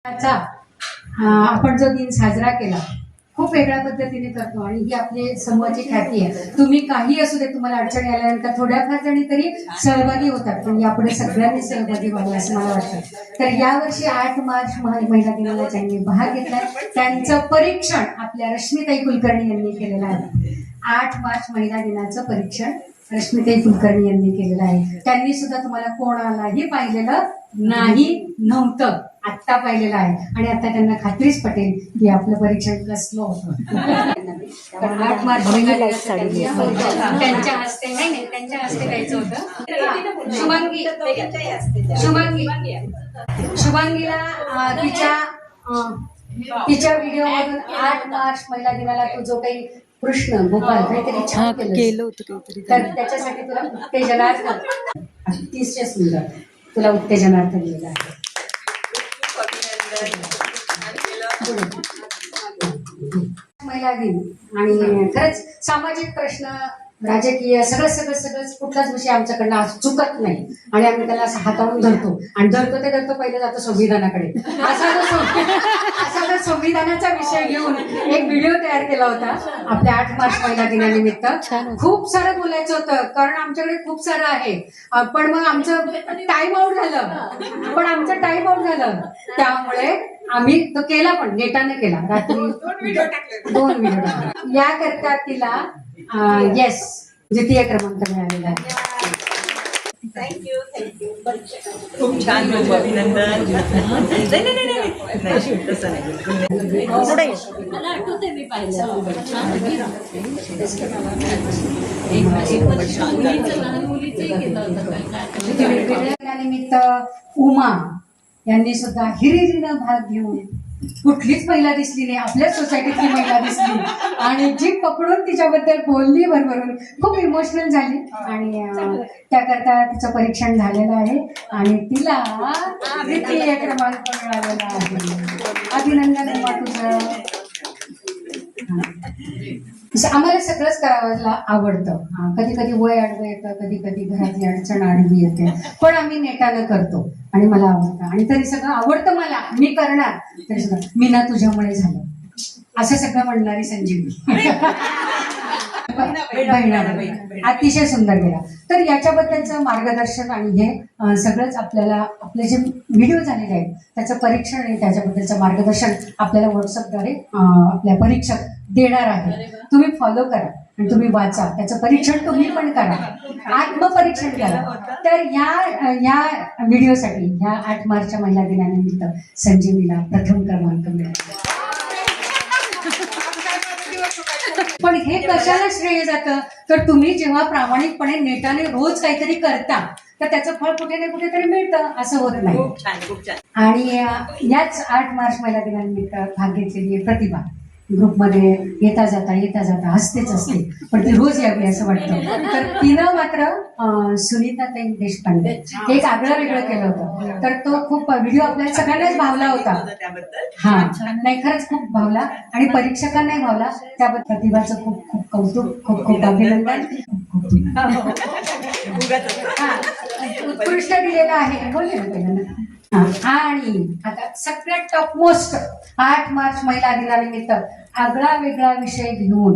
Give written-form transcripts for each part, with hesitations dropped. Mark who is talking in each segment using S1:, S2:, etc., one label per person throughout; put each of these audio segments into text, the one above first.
S1: आपण जो दिन साजरा केला खूप वेगळ्या पद्धतीने करतो आणि ही आपली समूहाची ख्याती आहे. तुम्ही काही असू दे, तुम्हाला अडचणी आल्यानंतर थोड्याफार जणी तरी सहभागी होतात, पण यापुढे सगळ्यांनी सहभागी व्हावं असं मला वाटतं. तर यावर्षी 8 मार्च महिला दिनाला त्यांनी भाग घेतलाय. त्यांचं परीक्षण आपल्या रश्मिताई कुलकर्णी यांनी केलेलं आहे. 8 मार्च महिला दिनाचं परीक्षण रश्मिताई कुलकर्णी यांनी केलेलं आहे. त्यांनी सुद्धा तुम्हाला कोणालाही पाहिलेलं नव्हतं, आत्ता पाहिलेलं आहे आणि आता त्यांना खात्रीच पटेल की आपलं परीक्षण कसलं होतं. 8 मार्च त्यांच्या हस्ते त्यांच्या हस्ते द्यायचं होतं. शुभांगीला तिच्या व्हिडिओ मधून 8 मार्च महिला दिनाला तू जो काही कृष्ण गोपाल काहीतरी छान केलं होतं, तर त्याच्यासाठी तुला उत्तेजनार्थ अतिशय सुंदर तुला उत्तेजनार्थ दिलेला आहे. महिला दिन आणि खरंच सामाजिक प्रश्न, राजकीय सगळंच कुठलाच विषय आमच्याकडनं आज चुकत नाही आणि आम्ही त्याला असं हातावून धरतो आणि धरतो पहिलं जातो संविधानाकडे. असा जो संविधानाचा विषय घेऊन एक व्हिडिओ तयार केला होता आपल्या 8 मार्च महिला दिनानिमित्त. खूप सारं बोलायचं होतं कारण आमच्याकडे खूप सारं आहे, पण मग आमचं टाइम आउट झालं. त्यामुळे आम्ही तो केला, पण नेटाने केला. रात्री 2 व्हिडिओ टाकले. याकरता तिला येस द्वितीय क्रमांक मिळालेला आहे.
S2: थँक्यू. खूप छान, अभिनंदन.
S1: मी पाहिलं निमित्त उमा यांनी सुद्धा हिरिरीनं भाग घेऊन कुठलीच महिला दिसली नाही, आपल्याच सोसायटीतली महिला दिसली आणि जी पकडून तिच्याबद्दल बोलली भरभरून खूप इमोशनल झाली आणि त्याकरता तिचं परीक्षण झालेलं आहे आणि तिला द्वितीय क्रमांक मिळालेला आहे. अभिनंदन उमा तुझं. आम्हाला सगळंच करायला आवडतं. कधी कधी वय आडवं येतं, कधी कधी घरातली अडचण आडवी येते, पण आम्ही नेटानं करतो आणि मला आवडतं आणि तरी सगळं आवडतं मला, मी करणार तरी सुद्धा मी ना तुझ्यामुळे झालं असं सगळं म्हणणारी संजीवनी अतिशय सुंदर गेला. तर याच्याबद्दलचं मार्गदर्शन आणि हे सगळंच आपल्याला आपले जे व्हिडिओ झालेले आहेत त्याचं परीक्षण आणि त्याच्याबद्दलचं मार्गदर्शन आपल्याला व्हॉट्सअपद्वारे आपल्या परीक्षक देणार आहे. तुम्ही फॉलो करा आणि तुम्ही वाचा, त्याचं परीक्षण तुम्ही पण करा, आत्मपरीक्षण करा. तर या व्हिडिओसाठी ह्या 8 मार्चच्या महिला दिनानिमित्त संजीवनीला प्रथम क्रमांक मिळाला. पण हे कशाला श्रेय जातं, तर तुम्ही जेव्हा प्रामाणिकपणे नेटाने रोज काहीतरी करता तर त्याचं फळ कुठे ना कुठेतरी मिळतं, असं होत नाही.
S2: खूप छान.
S1: आणि याच 8 मार्च महिला दिनानिमित्त भाग घेतलेली आहे प्रतिभा. ग्रुपमध्ये येता जाता हसतेच असते, पण ती रोज यावी असं वाटतं. तर तिनं मात्र सुनीताताई देशपांडे एक आगळं वेगळं केलं होतं, तर तो खूप व्हिडिओ आपल्याला सगळ्यांनाच भावला होता. हा नाही, खरंच खूप भावला आणि परीक्षकांनाही भावला. त्याबद्दल प्रतिभाचं खूप खूप कौतुक, खूप खूप अभिनंदन. उत्कृष्ट दिलेलं आहे, बोलले ना पहिल्यांदा. आणि आता सगळ्यात टॉपमोस्ट 8 मार्च महिला दिनानिमित्त आगळा वेगळा विषय घेऊन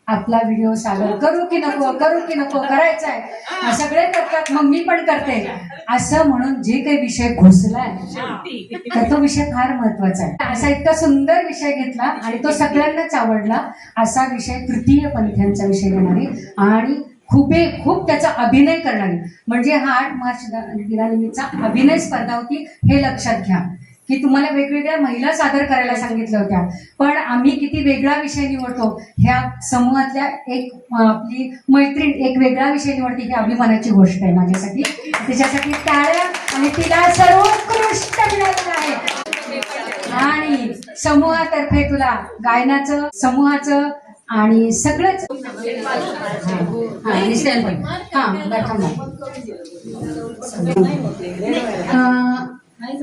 S1: आपला व्हिडिओ सादर करू की नको करायचा आहे. सगळे करतात, मग मी पण करते असं म्हणून जे काही विषय घुसलाय तर तो विषय फार महत्वाचा आहे. असा इतका सुंदर विषय घेतला आणि तो सगळ्यांनाच आवडला. असा विषय तृतीय पंथ्यांचा विषय घेणारी आणि खूप त्याचा अभिनय करणारी, म्हणजे हा 8 मार्च दिनानिमित्तचा अभिनय स्पर्धा होती. हे लक्षात घ्या की तुम्हाला वेगवेगळ्या महिला सादर करायला सांगितल्या होत्या, पण आम्ही किती वेगळा विषय निवडतो. ह्या समूहातल्या एक आपली मैत्रीण एक वेगळा विषय निवडते, ही अभिमानाची गोष्ट आहे माझ्यासाठी. तिच्यासाठी टाळ्या. आणि तिला सर्वोत्कृष्ट मिळालेलं आहे आणि समूहातर्फे तुला गायनाचं, समूहाचं आणि सगळंच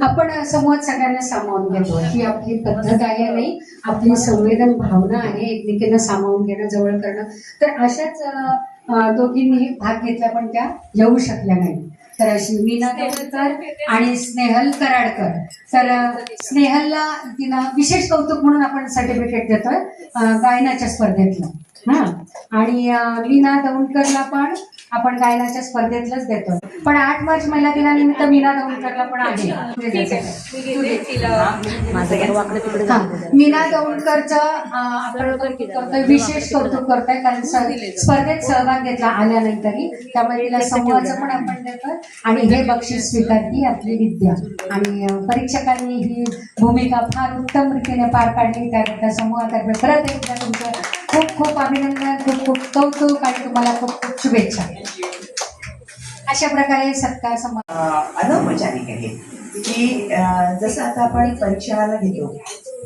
S1: आपण समूहात सगळ्यांना सामावून घेतो. ही आपली पद्धत आहे, नाही आपली संवेदन भावना आहे, एकमेकांना सामावून घेणं, जवळ करणं. तर अशाच दोघींनी भाग घेतला पण त्या येऊ शकल्या नाही. तर अशी मीना दौंडकर आणि स्नेहल कराडकर. तर स्नेहलला तिनं विशेष कौतुक म्हणून आपण सर्टिफिकेट देतोय गायनाच्या स्पर्धेतलं. आणि मीना दौंडकरला पण आपण गायनाच्या स्पर्धेतलंच देतो. पण 8 मार्च महिला दिनानिमित्त मीना दौंडकरला पण आहे. मीना दौंडकरचं आपण कौतुक करतोय, विशेष कौतुक करतोय, कारण स्पर्धेत सहभाग घेतला आल्यानंतरही. त्यामुळे तिला समूहाचं पण आपण देतोय आणि हे बक्षीस स्वीकारली आपली विद्या. आणि परीक्षकांनी ही भूमिका फार उत्तम रीतीने पार पाडली. त्याकरता समूहातर्फे परत एकदा तुमचं खूप खूप अभिनंदन, खूप खूप कौतुक आणि तुम्हाला खूप खूप शुभेच्छा. अशा प्रकारे सत्कार
S3: अनौपचारिक आहे की जसं आता आपण परीक्षाला घेतो,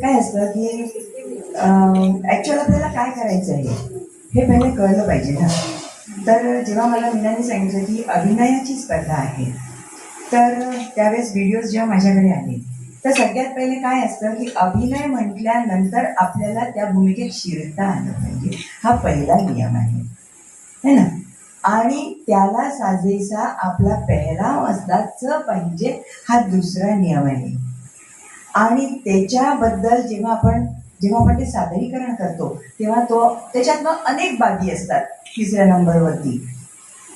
S3: काय असतं की ऍक्च्युअल आपल्याला काय करायचं आहे हे पहिले कळलं पाहिजे ना. तर जेव्हा मला मीनाने सांगितलं की अभिनयाची स्पर्धा आहे, तर त्यावेळेस व्हिडिओज जेव्हा माझ्याकडे आले, तर सगळ्यात पहिले काय असतं की अभिनय म्हटल्यानंतर आपल्याला त्या भूमिकेत शिरता आलं पाहिजे. हा पहिला नियम आहे ना. आणि त्याला साजेसा आपला पेहराव असलाच पाहिजे, हा दुसरा नियम आहे. आणि त्याच्याबद्दल जेव्हा आपण ते सादरीकरण करतो तेव्हा त्याच्यात मग अनेक बाबी असतात. तिसऱ्या नंबरवरती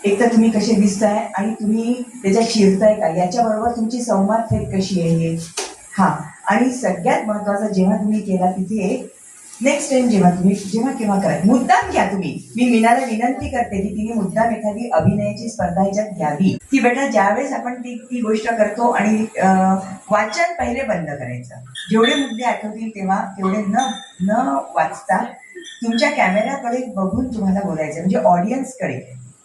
S3: एक तर तुम्ही कसे दिसताय आणि तुम्ही त्याच्यात शिरताय का, याच्याबरोबर तुमची संवाद फेक कशी आहे. आणि सगळ्यात महत्वाचं, जेव्हा तुम्ही केला तिथे नेक्स्ट टाइम जेव्हा केव्हा करा, मुद्दाम घ्या तुम्ही. मी मीनाला विनंती करते की तिने मुद्दाम एखादी अभिनयाची स्पर्धा ह्याच्यात घ्यावी. की बेटा ज्यावेळेस आपण ती गोष्ट करतो आणि वाचन पहिले बंद करायचं. जेवढे मुद्दे आठवतील तेवढे न वाचता तुमच्या कॅमेऱ्याकडे बघून तुम्हाला बोलायचं. म्हणजे ऑडियन्सकडे,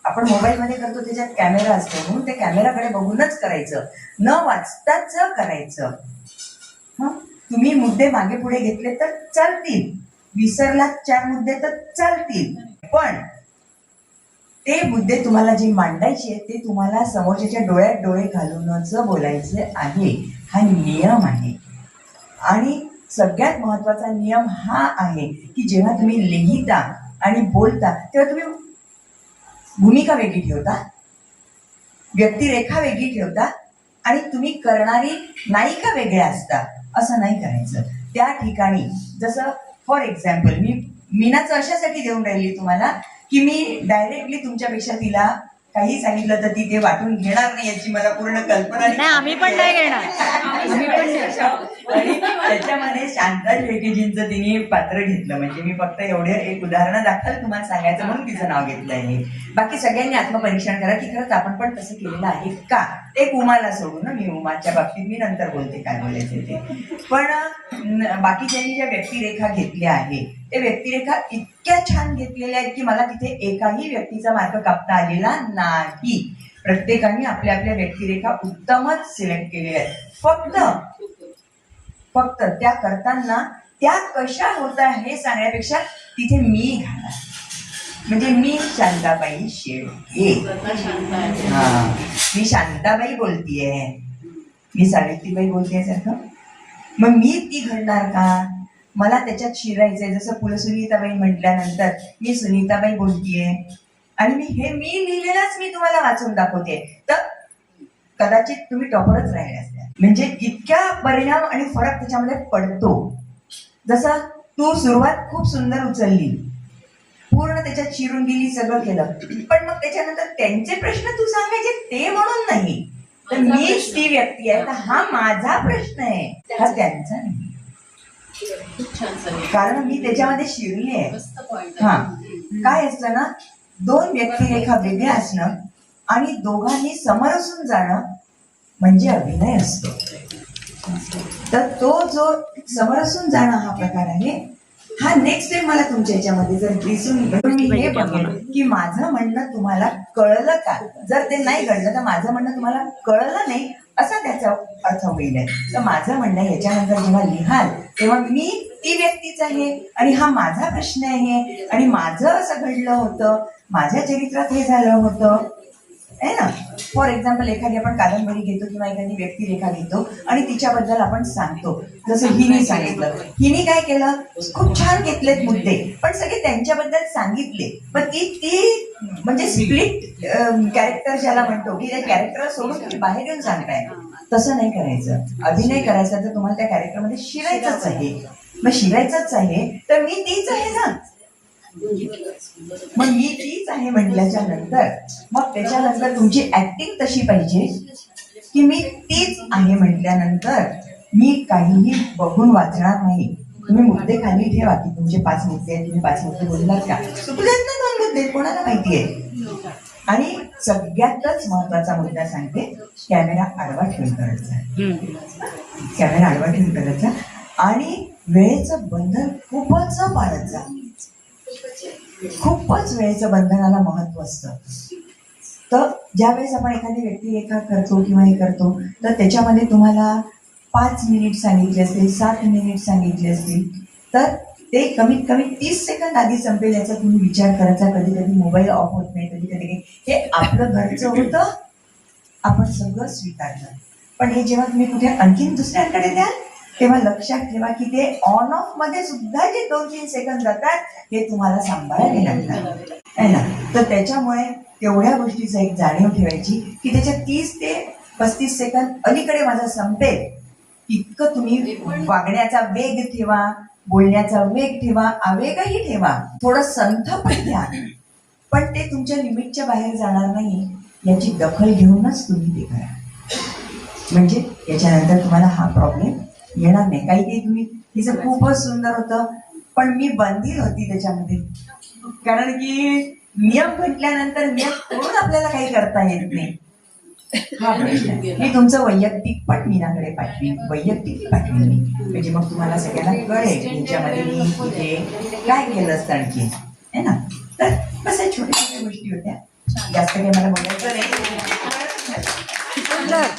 S3: आपण मोबाईलमध्ये करतो त्याच्यात कॅमेरा असतो म्हणून ते कॅमेराकडे बघूनच करायचं, न वाचताच करायचं. तुम्ही मुद्दे मागे पुढे घेतले तर चालतील, विसरलात 4 मुद्दे तर चालतील, पण ते मुद्दे तुम्हाला जे मांडायचे आहेत ते तुम्हाला समोरच्याच्या डोळ्यात डोळे घालूनच बोलायचे आहे. हा नियम आहे. आणि सगळ्यात महत्वाचा नियम हा आहे की जेव्हा तुम्ही लिहिता आणि बोलता तेव्हा तुम्ही भूमिका वेगळी ठेवता, व्यक्तिरेखा वेगळी ठेवता आणि तुम्ही करणारी नायिका वेगळ्या असता. असं नाही करायचं. त्या ठिकाणी जसं फॉर एक्झाम्पल मी मीनाचं अशासाठी देऊन राहिली तुम्हाला की मी डायरेक्टली तुमच्यापेक्षा तिला काही सांगितलं तर ती ते वाटून घेणार नाही याची मला पूर्ण कल्पना
S4: नाही. आम्ही पण नाही घेणार.
S3: आणि त्याच्यामध्ये शांता शेळकेजींचं तिने पात्र घेतलं. म्हणजे मी फक्त एवढे एक उदाहरण दाखल तुम्हाला सांगायचं म्हणून तिचं नाव घेतलं आहे. बाकी सगळ्यांनी आत्मपरीक्षण करा की खरंच आपण पण तसं केलेलं आहे का. एक उमाला सोडून, मी उमाच्या बाबतीत मी नंतर बोलते काय बोलायचे ते. पण बाकीच्यांनी ज्या व्यक्तिरेखा घेतल्या आहे त्या व्यक्तिरेखा इतक्या छान घेतलेल्या आहेत की मला तिथे एकाही व्यक्तीचा मार्क कापता आलेला नाही. प्रत्येकाने आपल्या आपल्या व्यक्तिरेखा उत्तमच सिलेक्ट केलेल्या आहेत. फक्त त्या करताना त्या कशा होत्या हे सांगण्यापेक्षा तिथे मी घाला. म्हणजे मी शांताबाई शेळके, मी शांताबाई बोलतीये, मी सावित्रीबाई बोलतेय सारखं. मग मी ती घडणार का. मला त्याच्यात शिरायचंय. जसं पुलसुनीताबाई म्हटल्यानंतर मी सुनीताबाई बोलतीये आणि मी लिहिलेलंच मी तुम्हाला वाचून दाखवते, तर कदाचित तुम्ही टॉपरच राहिले असते. म्हणजे इतक्या परिणाम आणि फरक त्याच्यामध्ये पडतो. जसं तू सुरुवात खूप सुंदर उचलली, पूर्ण त्याच्यात शिरून गेली, सगळं केलं, पण मग त्याच्यानंतर त्यांचे प्रश्न तू सांगायचे ते म्हणून नाही, तर मीच ती व्यक्ती आहे, तर हा माझा प्रश्न आहे, हा त्यांचा नाही. कारण मी त्याच्यामध्ये शिरली आहे. काय असतं ना, 2 व्यक्तिरेखा वेगळ्या असणं आणि दोघांनी समरसून जाणं म्हणजे अभिनय असतो. तर तो जो समरसून जाणं हा प्रकार आहे, हा नेक्स्ट टाइम मला तुमच्या याच्यामध्ये जर दिसून मी हे बघेन की माझं म्हणणं तुम्हाला कळलं का. जर ते नाही घडलं तर माझं म्हणणं तुम्हाला कळलं नाही असा त्याचा अर्थ होईल. तर माझं म्हणणं याच्यानंतर जेव्हा लिहाल तेव्हा मी ती व्यक्तीच आहे आणि हा माझा प्रश्न आहे आणि माझं असं घडलं होतं, माझ्या चरित्रात हे झालं होतं, आहे ना. फॉर एक्झाम्पल एखादी आपण कादंबरी घेतो किंवा एखादी व्यक्तिरेखा घेतो आणि तिच्याबद्दल आपण सांगतो. जसं हिने सांगितलं, हिने काय केलं, खूप छान घेतलेत मुद्दे पण सगळे त्यांच्याबद्दल सांगितले. पण ती म्हणजे स्प्लिट कॅरेक्टर ज्याला म्हणतो की त्या कॅरेक्टर सोडून तुम्ही बाहेर येऊन सांगताय, तसं नाही करायचं. अभिनय करायचा तर तुम्हाला त्या कॅरेक्टरमध्ये शिरायचंच आहे. मग शिरायचंच आहे तर मी तीच आहे ना, मग मी तीच आहे म्हटल्याच्या नंतर मग त्याच्यानंतर तुमची ऍक्टिंग तशी पाहिजे की मी तीच आहे म्हटल्यानंतर मी काहीही बघून वाचणार नाही. तुम्ही मुद्दे खाली ठेवा की तुमचे 5 मुद्दे आहेत, तुम्ही 5 मुद्दे बोललात का, तुझ्यात ना 2 मुद्दे कोणाला माहिती आहे. आणि सगळ्यातच महत्वाचा मुद्दा सांगते, कॅमेरा आडवा ठेवून करायचा. कॅमेरा आडवा ठेवून करायचा आणि वेळेचं बंधन खूपच पाळत जा. खूपच वेळेचं बंधनाला महत्व असतं. तर ज्यावेळेस आपण एखादी व्यक्तिरेखा करतो किंवा हे करतो तर त्याच्यामध्ये तुम्हाला 5 मिनिट सांगितले असतील, 7 मिनिट सांगितले असतील तर ते कमीत कमी 30 सेकंद आधी संपेल याचा तुम्ही विचार करायचा. कधी कधी मोबाईल ऑफ होत नाही, कधी कधी हे आपलं घरचं होतं, आपण सगळं स्वीकारलं. पण हे जेव्हा तुम्ही कुठे आणखीन दुसऱ्यांकडे द्याल तेव्हा लक्षात ठेवा की ते ऑन ऑफ मध्ये सुद्धा जे 2-3 सेकंद जातात हे तुम्हाला सांभाळायला लागतात आहे ना. तर त्याच्यामुळे तेवढ्या गोष्टीचं एक जाणीव ठेवायची की त्याच्या 30 ते 35 सेकंद अलीकडे माझा संपेल इतकं तुम्ही वागण्याचा वेग ठेवा, बोलण्याचा वेग ठेवा, आवेगही ठेवा, थोडं संथ पण घ्या, पण ते तुमच्या लिमिटच्या बाहेर जाणार नाही याची दखल घेऊनच तुम्ही ते करा. म्हणजे याच्यानंतर तुम्हाला हा प्रॉब्लेम येणार नाही. काही तुम्ही तिचं खूपच सुंदर होतं पण मी बंदील होती त्याच्यामध्ये, कारण की नियम म्हटल्यानंतर नियम तोडून आपल्याला काही करता येत नाही. हा प्रश्न मी तुमचं वैयक्तिक पण मीनाकडे पाठवीन, वैयक्तिक पाठवीन मी, म्हणजे मग तुम्हाला सगळ्यांना कळेल तुमच्यामध्ये मी कुठे काय केलं असतं आणखी आहे ना. तर बस या छोट्या छोट्या गोष्टी होत्या, जास्त काही मला बोलायचं नाही.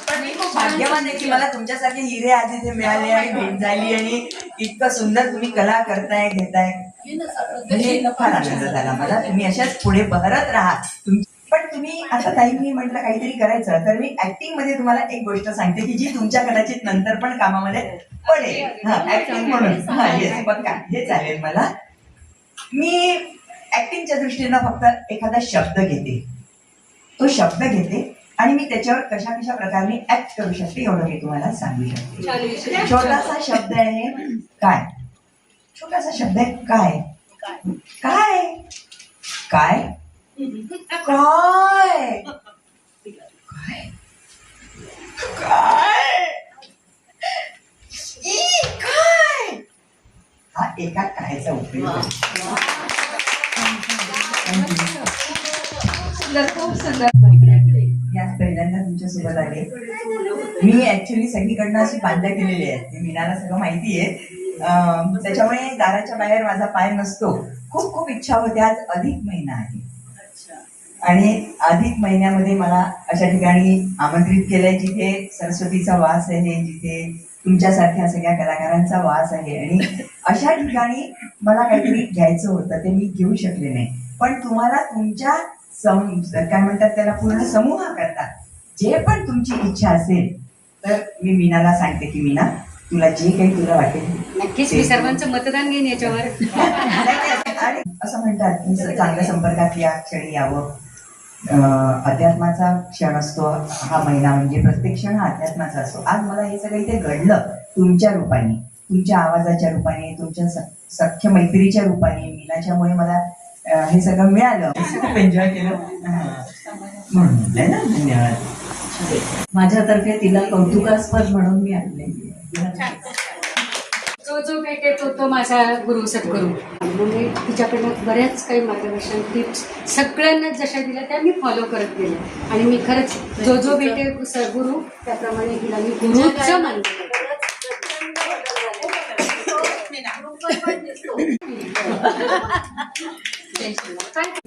S3: पण मी खूप भाग्यवान आहे की मला तुमच्यासारखे हिरे आज इथे मिळाले आणि भेट झाली आणि इतकं सुंदर तुम्ही कला करताय घेताय, म्हणजे फार आनंद झाला मला. तुम्ही अशाच पुढे बहरत राहा. पण तुम्ही आता ताई मी म्हटलं काहीतरी करायचं तर मी ऍक्टिंग मध्ये तुम्हाला एक गोष्ट सांगते की जी तुमच्या कदाचित नंतर पण कामामध्ये पडेल. हा ऍक्टिंग म्हणून हा येस बघा हे चालेल मला. मी ऍक्टिंगच्या दृष्टीनं फक्त एखादा शब्द घेते, तो शब्द घेते आणि मी त्याच्यावर कशा कशा प्रकारे ऍक्ट करू शकते एवढं मी तुम्हाला सांगू शकते. छोटासा शब्द आहे काय, छोटासा शब्द आहे काय. काय काय काय काय काय हा एका कायचा उपयोग आहे.
S1: खूप सुंदर.
S3: याच पहिल्यांदा तुमच्यासोबत आले. मी ऍक्च्युली सगळीकडनं अशी बांधल्या केलेली आहे, मीनाला सगळं माहिती आहे. त्याच्यामुळे दाराच्या बाहेर माझा पाय नसतो. खूप खूप इच्छा होते. आज अधिक महिना आहे आणि अधिक महिन्यामध्ये मला अशा ठिकाणी आमंत्रित केलंय जिथे सरस्वतीचा वास आहे, जिथे तुमच्यासारख्या सगळ्या कलाकारांचा वास आहे आणि अशा ठिकाणी मला काहीतरी घ्यायचं होतं, ते मी घेऊ शकले नाही. पण तुम्हाला तुमच्या काय म्हणतात त्याला पूर्ण समूह करता जे पण तुमची इच्छा असेल तर मी मीनाला सांगते की मीना तुला जे काही तुला वाटेल
S1: नक्कीच मी सर्वांचं मतदान घेईन याच्यावर.
S3: आणि असं म्हणतात की चांगल्या संपर्कात या क्षणी यावं. अध्यात्माचा क्षण असतो हा महिना, म्हणजे प्रत्येक क्षण हा अध्यात्माचा असतो. आज मला हे सगळं इथे घडलं तुमच्या रूपाने, तुमच्या आवाजाच्या रूपाने, तुमच्या सख्य मैत्रीच्या रूपाने, मीनाच्यामुळे मला हे सगळं मिळालं. खूप एन्जॉय केलं म्हणून ना. धन्यवाद.
S4: माझ्यातर्फे तिला कौतुकास्पद म्हणून मी आणले.
S1: जो जो भेटे तो माझा गुरु सद्गुरू. म्हणजे तिच्याकडनं बऱ्याच काही मार्गदर्शन टिप्स सगळ्यांनाच जशा दिल्या त्या मी फॉलो करत गेले आणि मी खरंच जो जो भेटे सद्गुरू त्याप्रमाणे तिला मी गुरुच मानते.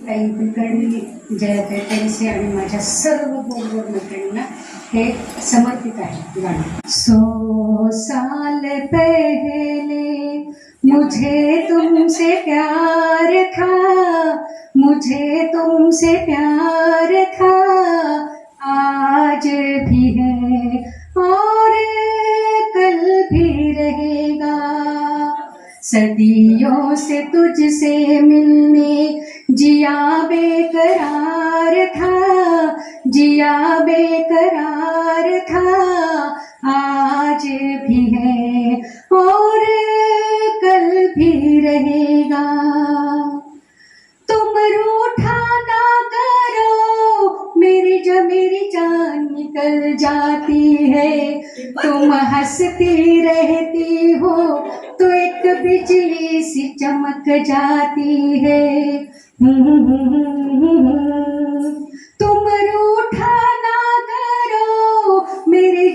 S1: काही कुलकर्णी जयते त्यांचे आणि माझ्या सर्व गोड मैत्रिणींना हे समर्पित आहे गाणं. 100 साल पहले मुझे तुमसे प्यार था, मुझे तुमसे प्यार था, आज भी है और कल भी रहेगा। सदियों से तुझसे मिलने जिया बेकरार था, जिया बेकरार था। आज भी है और कल भी रहेगा। तुम रूठा ना करो, मेरी जान निकल जाती है। तुम हंसती रहती हो तो एक बिजली सी चमक जाती है। तुम रूठा ना करो, मेरी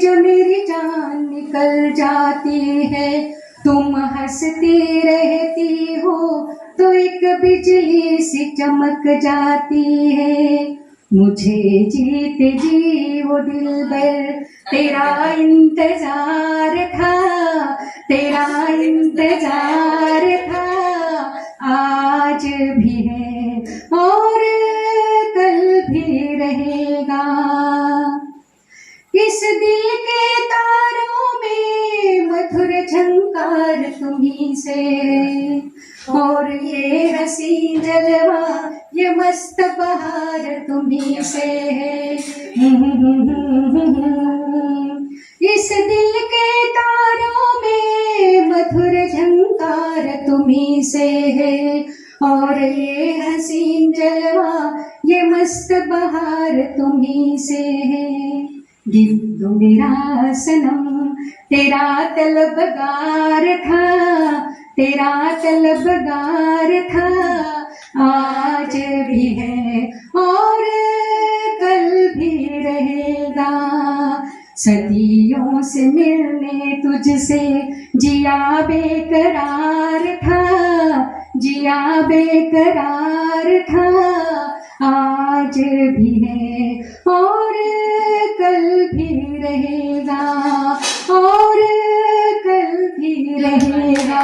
S1: जान निकल जाती है। तुम हंसती रहती हो तो एक बिजली सी चमक जाती है। मुझे जीते जी वो दिलबर तेरा इंतजार था, तेरा इंतजार था। आज भी है और कल भी रहेगा। इस दिल के तारों में मधुर झंकार तुम्हीं से है और ये हसी जलवा ये मस्त बहार तुम्हीं से है। इस दिल के तारों में मधुर झंकार तुम्हीं से है और ये हसीन जलवा ये मस्त बहार तुम्हीं से है। दिल तो मेरा सनम तेरा तलबगार था, तेरा तलबगार था। आज भी है और कल भी रहेगा। सदियों से मिलने तुझसे जिया बेकरार था, जिया बेकरार था। आज भी है और कल भी रहेगा, और कल भी रहेगा।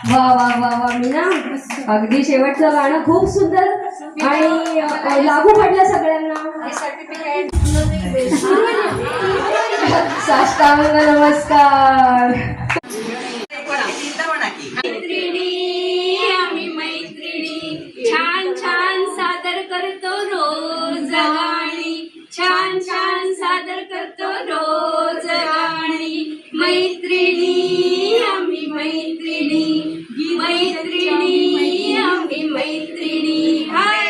S5: वा वा वा वा मीना, अगदी शेवटचं गाणं खूप सुंदर आणि लागू पडलं सगळ्यांना. साष्टांग नमस्कार.
S6: आम्ही मैत्रिणी छान छान सादर करतो रोज गाणी, छान छान सादर करतो रोज गाणी. मैत्रिणी आम्ही मैत्रिणी, मैत्रिणी आम्ही मैत्रिणी. हाय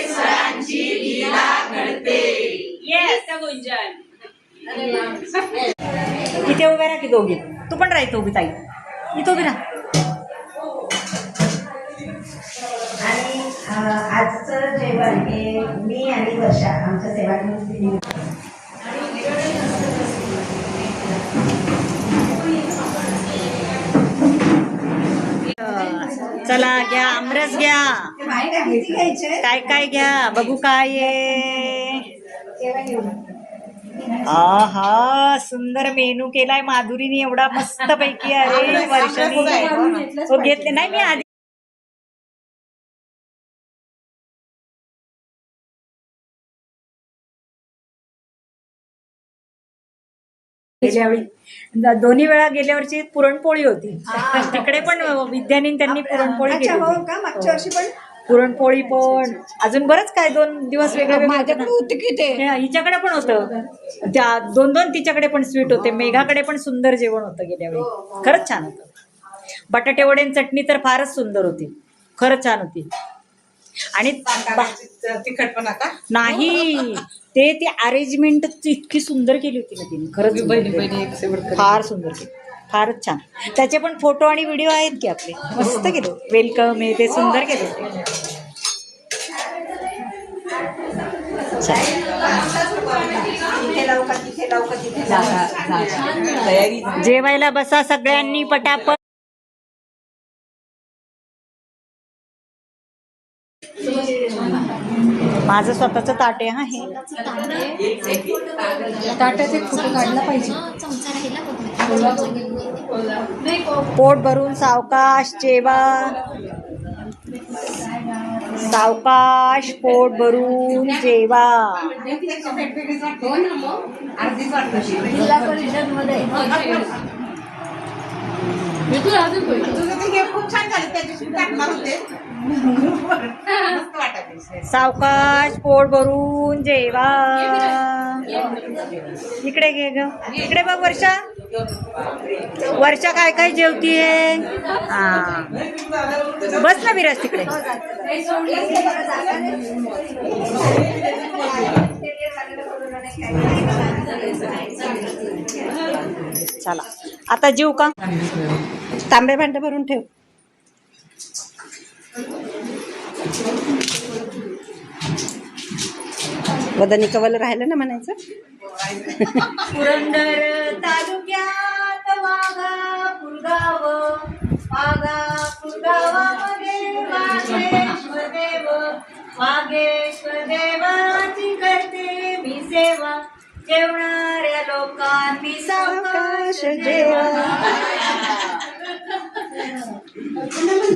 S2: सरांची लीला कळते. येस गुंजन.
S7: इथे उभे राहा की दोघी. तू पण राहायचं उभी ताई, इथं उभी राहा.
S3: आणि आजचं जेवण हे मी आणि वर्षा आमच्या सेवानिवृत्ती
S7: चला घ्या, आमरस घ्या, काय काय घ्या, बघू काय आहे. हा सुंदर मेनू केलाय माधुरीने, एवढा मस्त पैकी. अरे वर्षाने हो घेतले नाही मी आधी. दोन्ही वेळा गेल्या वर्षी पुरणपोळी होती, तिकडे पण विद्यानी त्यांनी पुरणपोळी केली.
S3: मागच्या वर्षी पण
S7: पुरणपोळी पण अजून बरंच काय 2 दिवस वेगळे हिच्याकडे पण होतं. त्या 2 तिच्याकडे पण स्वीट होते. मेघाकडे पण सुंदर जेवण होतं गेल्या वेळी, खरंच छान होतं. बटाटे वडे चटणी तर फारच सुंदर होती, खरंच छान होती. आणि
S2: तिखटपणा का
S7: नाही, ते ती अरेंजमेंट इतकी सुंदर केली होती ना तिने, खरंच फार सुंदर केली, फारच छान. त्याचे पण फोटो आणि व्हिडिओ आहेत की आपले, मस्त केले. वेलकम हे ते सुंदर केले. जेवायला बसा सगळ्यांनी पटापट. माझं स्वतःच ताट आहे. हा हे
S1: ताटाचे फोटो काढला पाहिजे.
S7: पोट भरून सावकाश जेवा. सावकाश पोट भरून जेवा.
S5: जिल्हा परिषद मध्ये
S7: सावकाश पोट भरून जेवा. इकडे घे ग, इकडे बघ वर्षा. वर्षा काय काय जेवतीये? हा बस ना विराज तिकडे. चला आता जेऊ का? तांबे भांडे भरून ठेव. वदनी कवल राहिलं ना म्हणायचं. पुरंदर तालुक्यात वाघापूर गावामध्ये वाघेश्वर देवाची करते मी सेवा. जेवणाऱ्या लोकांनी सावकाश जेवा.